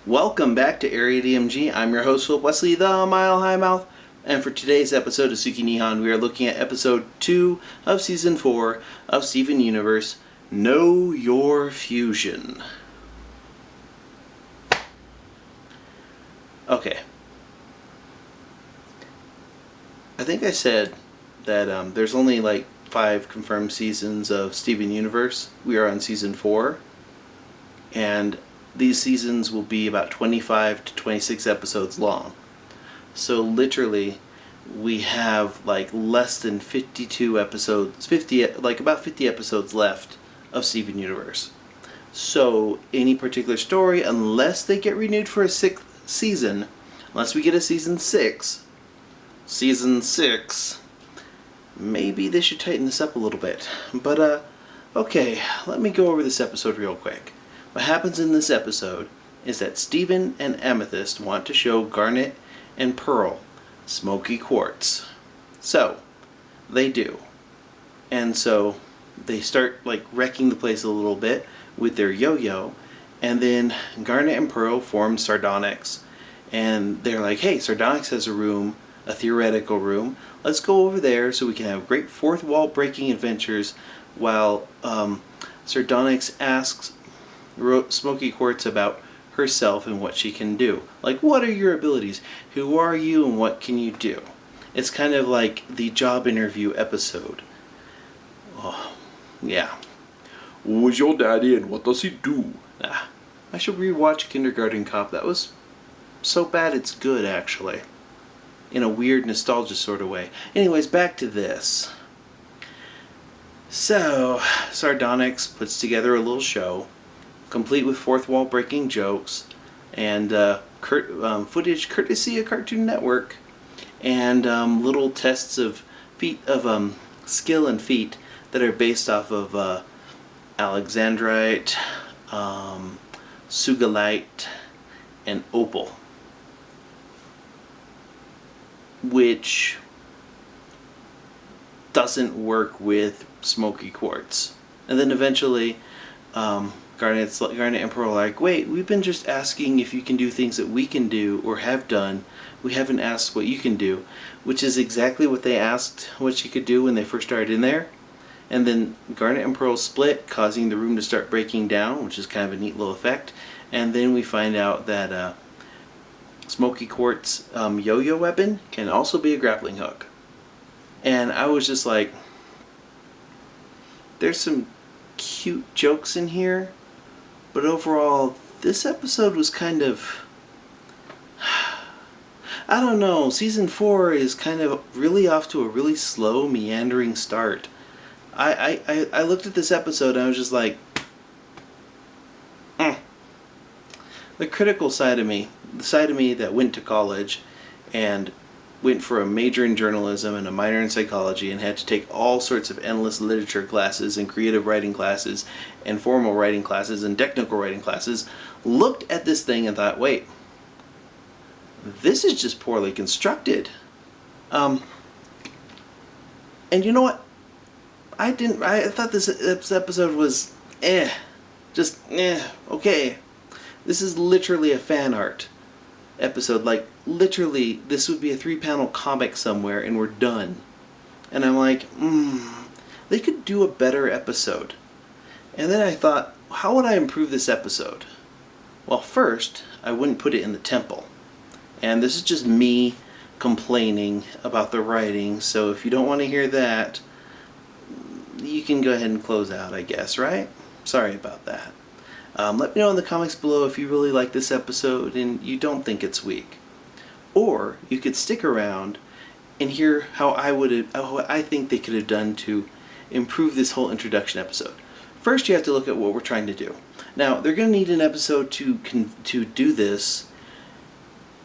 Welcome back to Area DMG. I'm your host, Philip Wesley, the Mile High Mouth. And for today's episode of Suki Nihon, we are looking at episode 2 of season 4 of Steven Universe, Know Your Fusion. Okay. I think I said that there's only like 5 confirmed seasons of Steven Universe. We are on season 4. And these seasons will be about 25 to 26 episodes long. So literally, we have like less than 52 episodes, about 50 episodes left of Steven Universe. So any particular story, unless they get renewed for a 6th season, unless we get a season 6, maybe they should tighten this up a little bit. But okay, let me go over this episode real quick. What happens in this episode is that Steven and Amethyst want to show Garnet and Pearl Smokey Quartz. So, they do. And so, they start like wrecking the place a little bit with their yo-yo, and then Garnet and Pearl form Sardonyx. And they're like, hey, Sardonyx has a room, a theoretical room. Let's go over there so we can have great fourth wall breaking adventures while Sardonyx asks Smokey Quartz about herself and what she can do. Like, what are your abilities? Who are you and what can you do? It's kind of like the job interview episode. Oh, yeah. Who is your daddy and what does he do? I should rewatch Kindergarten Cop. That was so bad it's good, actually. In a weird nostalgia sort of way. Anyways, back to this. So, Sardonyx puts together a little show, complete with fourth wall breaking jokes and footage courtesy of Cartoon Network, and little tests of skill and feat that are based off of Alexandrite, Sugalite, and Opal, which doesn't work with Smokey Quartz. And then eventually Garnet and Pearl are like, wait, we've been just asking if you can do things that we can do or have done. We haven't asked what you can do, which is exactly what they asked what she could do when they first started in there. And then Garnet and Pearl split, causing the room to start breaking down, which is kind of a neat little effect. And then we find out that Smokey Quartz yo-yo weapon can also be a grappling hook. And I was just like, there's some cute jokes in here, but overall, this episode was kind of, I don't know, season 4 is kind of really off to a really slow, meandering start. I looked at this episode and I was just like, The critical side of me, the side of me that went to college and went for a major in journalism and a minor in psychology and had to take all sorts of endless literature classes and creative writing classes and formal writing classes and technical writing classes, looked at this thing and thought, wait, this is just poorly constructed. And you know what? I thought this episode was okay. This is literally a fan art episode. Like, literally, this would be a 3-panel comic somewhere and we're done. And I'm like, they could do a better episode. And then I thought, how would I improve this episode? Well, first, I wouldn't put it in the temple. And this is just me complaining about the writing, so if you don't want to hear that, you can go ahead and close out, I guess, right? Sorry about that. Let me know in the comments below if you really like this episode and you don't think it's weak. Or you could stick around and hear how I think they could have done to improve this whole introduction episode. First, you have to look at what we're trying to do. Now, they're going to need an episode to do this,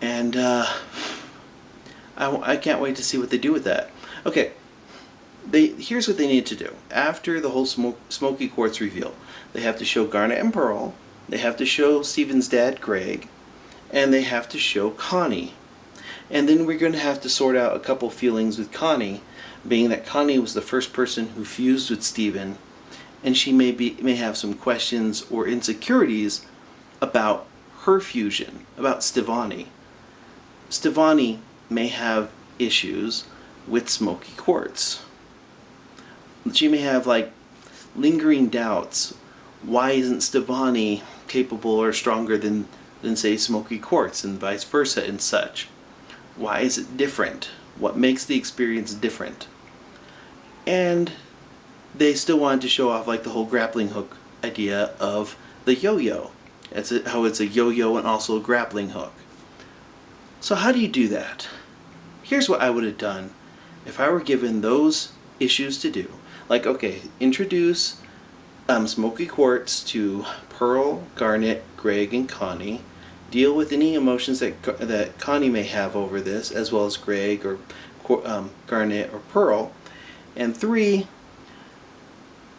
and I can't wait to see what they do with that. Okay, here's what they need to do. After the whole Smokey Quartz reveal, they have to show Garnet and Pearl, they have to show Steven's dad, Greg, and they have to show Connie. And then we're going to have to sort out a couple feelings with Connie, being that Connie was the first person who fused with Steven, and she may have some questions or insecurities about her fusion, about Stevonnie. Stevonnie may have issues with Smokey Quartz. She may have like lingering doubts. Why isn't Stevonnie capable or stronger than say Smokey Quartz, and vice versa and such? Why is it different? What makes the experience different? And they still wanted to show off like the whole grappling hook idea of the yo-yo. How it's a yo-yo and also a grappling hook. So how do you do that? Here's what I would have done if I were given those issues to do. Like, okay, introduce Smokey Quartz to Pearl, Garnet, Greg, and Connie. Deal with any emotions that Connie may have over this, as well as Greg or Garnet or Pearl. And 3,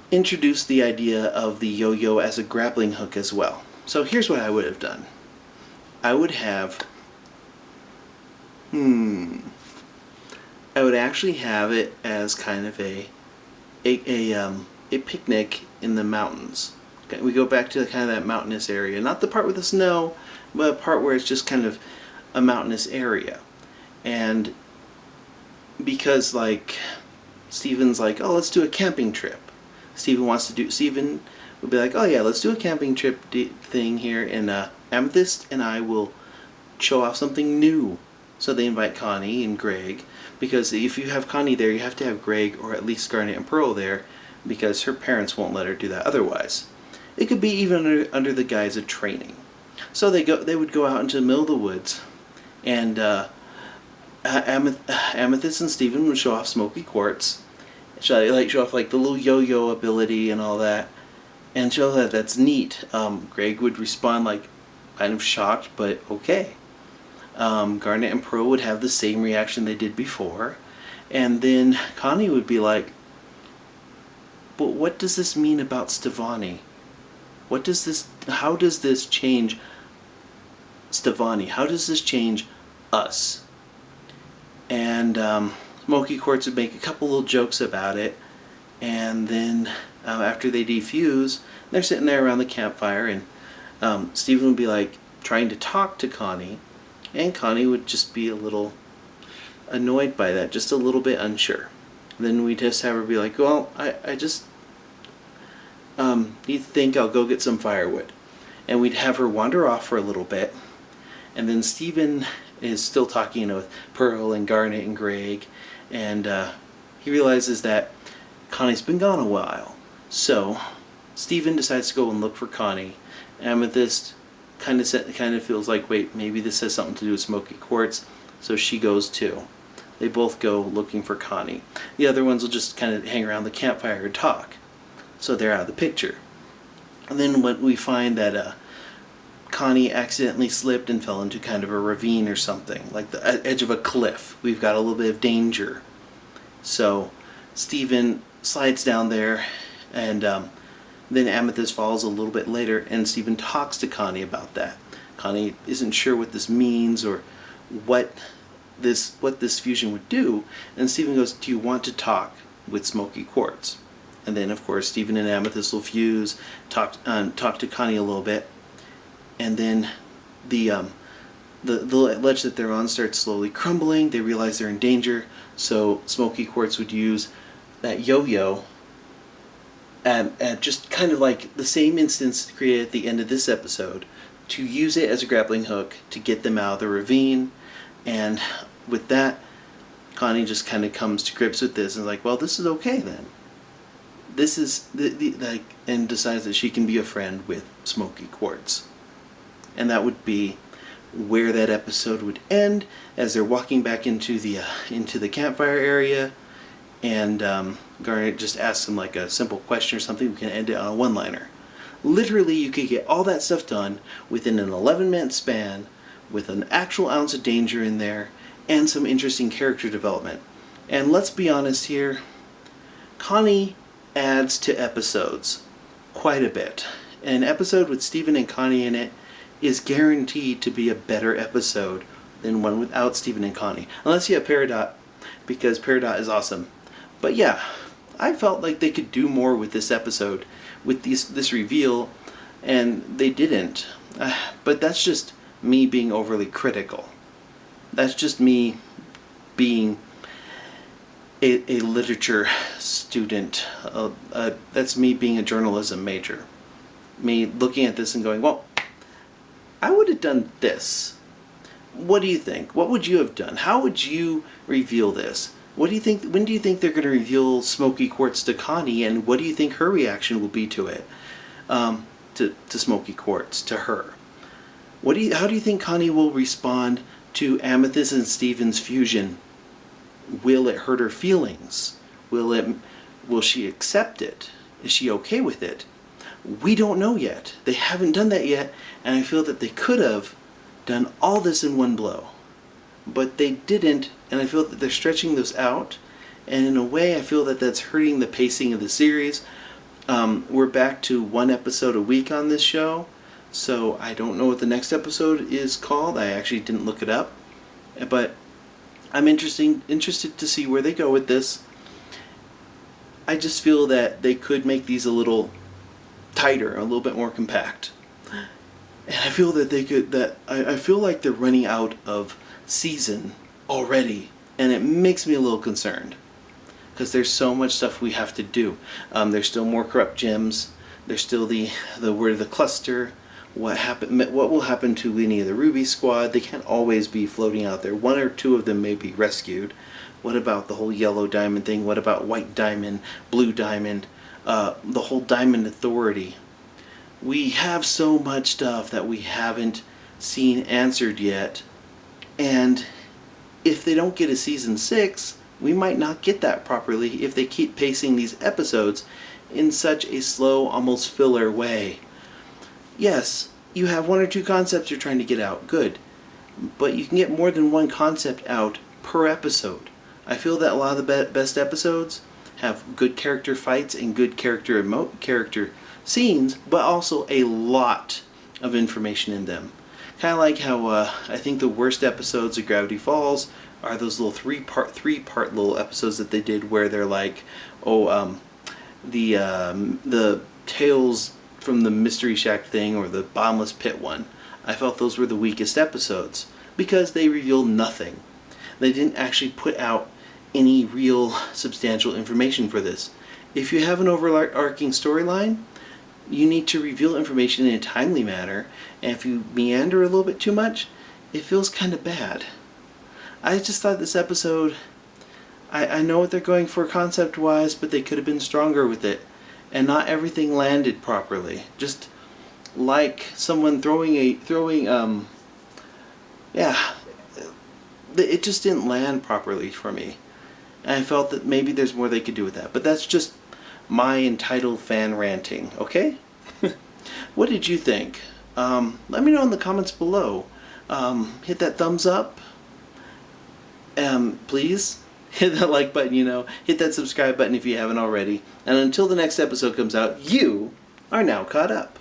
introduce the idea of the yo-yo as a grappling hook as well. So here's what I would have done. I would have... I would actually have it as kind of a picnic in the mountains. Okay, we go back to kind of that mountainous area. Not the part with the snow, but a part where it's just kind of a mountainous area. And because like Steven's like, oh, let's do a camping trip. Steven would be like, oh yeah, let's do a camping trip thing here, and Amethyst and I will show off something new. So they invite Connie and Greg, because if you have Connie there, you have to have Greg or at least Garnet and Pearl there, because her parents won't let her do that otherwise. It could be even under the guise of training. So they would go out into the middle of the woods, and Amethyst and Steven would show off Smokey Quartz, show off like the little yo-yo ability and all that, and show that that's neat. Greg would respond like kind of shocked, but okay. Garnet and Pearl would have the same reaction they did before, and then Connie would be like, but what does this mean about Stevonnie? How does this change Stevonnie? How does this change us? And Smokey Quartz would make a couple little jokes about it, and then after they defuse, they're sitting there around the campfire, and Steven would be like trying to talk to Connie, and Connie would just be a little annoyed by that, just a little bit unsure. Then we'd just have her be like, well, I just need to think, I'll go get some firewood. And we'd have her wander off for a little bit, and then Steven is still talking with Pearl and Garnet and Greg, and he realizes that Connie's been gone a while. So Steven decides to go and look for Connie. Amethyst kind of feels like, wait, maybe this has something to do with Smokey Quartz, so she goes too. They both go looking for Connie. The other ones will just kind of hang around the campfire and talk, so they're out of the picture. And then when we find that Connie accidentally slipped and fell into kind of a ravine or something, like the edge of a cliff. We've got a little bit of danger. So Steven slides down there, and then Amethyst falls a little bit later, and Steven talks to Connie about that. Connie isn't sure what this means or what this fusion would do, and Steven goes, do you want to talk with Smokey Quartz? And then of course Steven and Amethyst will fuse, talk to Connie a little bit, and then the ledge that they're on starts slowly crumbling. They realize they're in danger, so Smokey Quartz would use that yo-yo at just kind of like the same instance created at the end of this episode, to use it as a grappling hook to get them out of the ravine. And with that, Connie just kind of comes to grips with this and is like, well, this is okay then. This is and decides that she can be a friend with Smokey Quartz. And that would be where that episode would end, as they're walking back into the campfire area, and Garnet just asks him like a simple question or something. We can end it on a one-liner. Literally, you could get all that stuff done within an 11-minute span, with an actual ounce of danger in there, and some interesting character development. And let's be honest here, Connie adds to episodes quite a bit. An episode with Steven and Connie in it is guaranteed to be a better episode than one without Steven and Connie. Unless you have Peridot, because Peridot is awesome. But yeah, I felt like they could do more with this episode, with this reveal, and they didn't. But that's just me being overly critical. That's just me being a literature student. That's me being a journalism major. Me looking at this and going, well, I would have done this. What do you think? What would you have done? How would you reveal this? What do you think? When do you think they're going to reveal Smokey Quartz to Connie, and what do you think her reaction will be to it? To Smokey Quartz, to her. How do you think Connie will respond to Amethyst and Steven's fusion? Will it hurt her feelings? Will she accept it? Is she okay with it? We don't know yet. They haven't done that yet, and I feel that they could have done all this in one blow. But they didn't, and I feel that they're stretching those out, and in a way I feel that that's hurting the pacing of the series. We're back to one episode a week on this show, so I don't know what the next episode is called. I actually didn't look it up, but I'm interested to see where they go with this. I just feel that they could make these a little tighter, a little bit more compact. And I feel that I feel like they're running out of season already, and it makes me a little concerned. Because there's so much stuff we have to do. There's still more corrupt gems. There's still the word of the cluster. What will happen to any of the Ruby squad? They can't always be floating out there. One or two of them may be rescued. What about the whole yellow diamond thing? What about white diamond, blue diamond, the whole diamond authority? We have so much stuff that we haven't seen answered yet. And if they don't get a season 6, we might not get that properly if they keep pacing these episodes in such a slow, almost filler way. Yes, you have one or two concepts you're trying to get out, good. But you can get more than one concept out per episode. I feel that a lot of the best episodes have good character fights and good character scenes, but also a lot of information in them. Kind of like how I think the worst episodes of Gravity Falls are those little three-part little episodes that they did where they're like, the Tales from the Mystery Shack thing or the Bottomless Pit one. I felt those were the weakest episodes because they revealed nothing. They didn't actually put out any real substantial information for this. If you have an overarching storyline, you need to reveal information in a timely manner, and if you meander a little bit too much, it feels kind of bad. I just thought this episode, I know what they're going for concept-wise, but they could have been stronger with it, and not everything landed properly. Just like someone it just didn't land properly for me. And I felt that maybe there's more they could do with that. But that's just my entitled fan ranting, okay? What did you think? Let me know in the comments below. Hit that thumbs up. Please. Hit that like button, Hit that subscribe button if you haven't already. And until the next episode comes out, you are now caught up.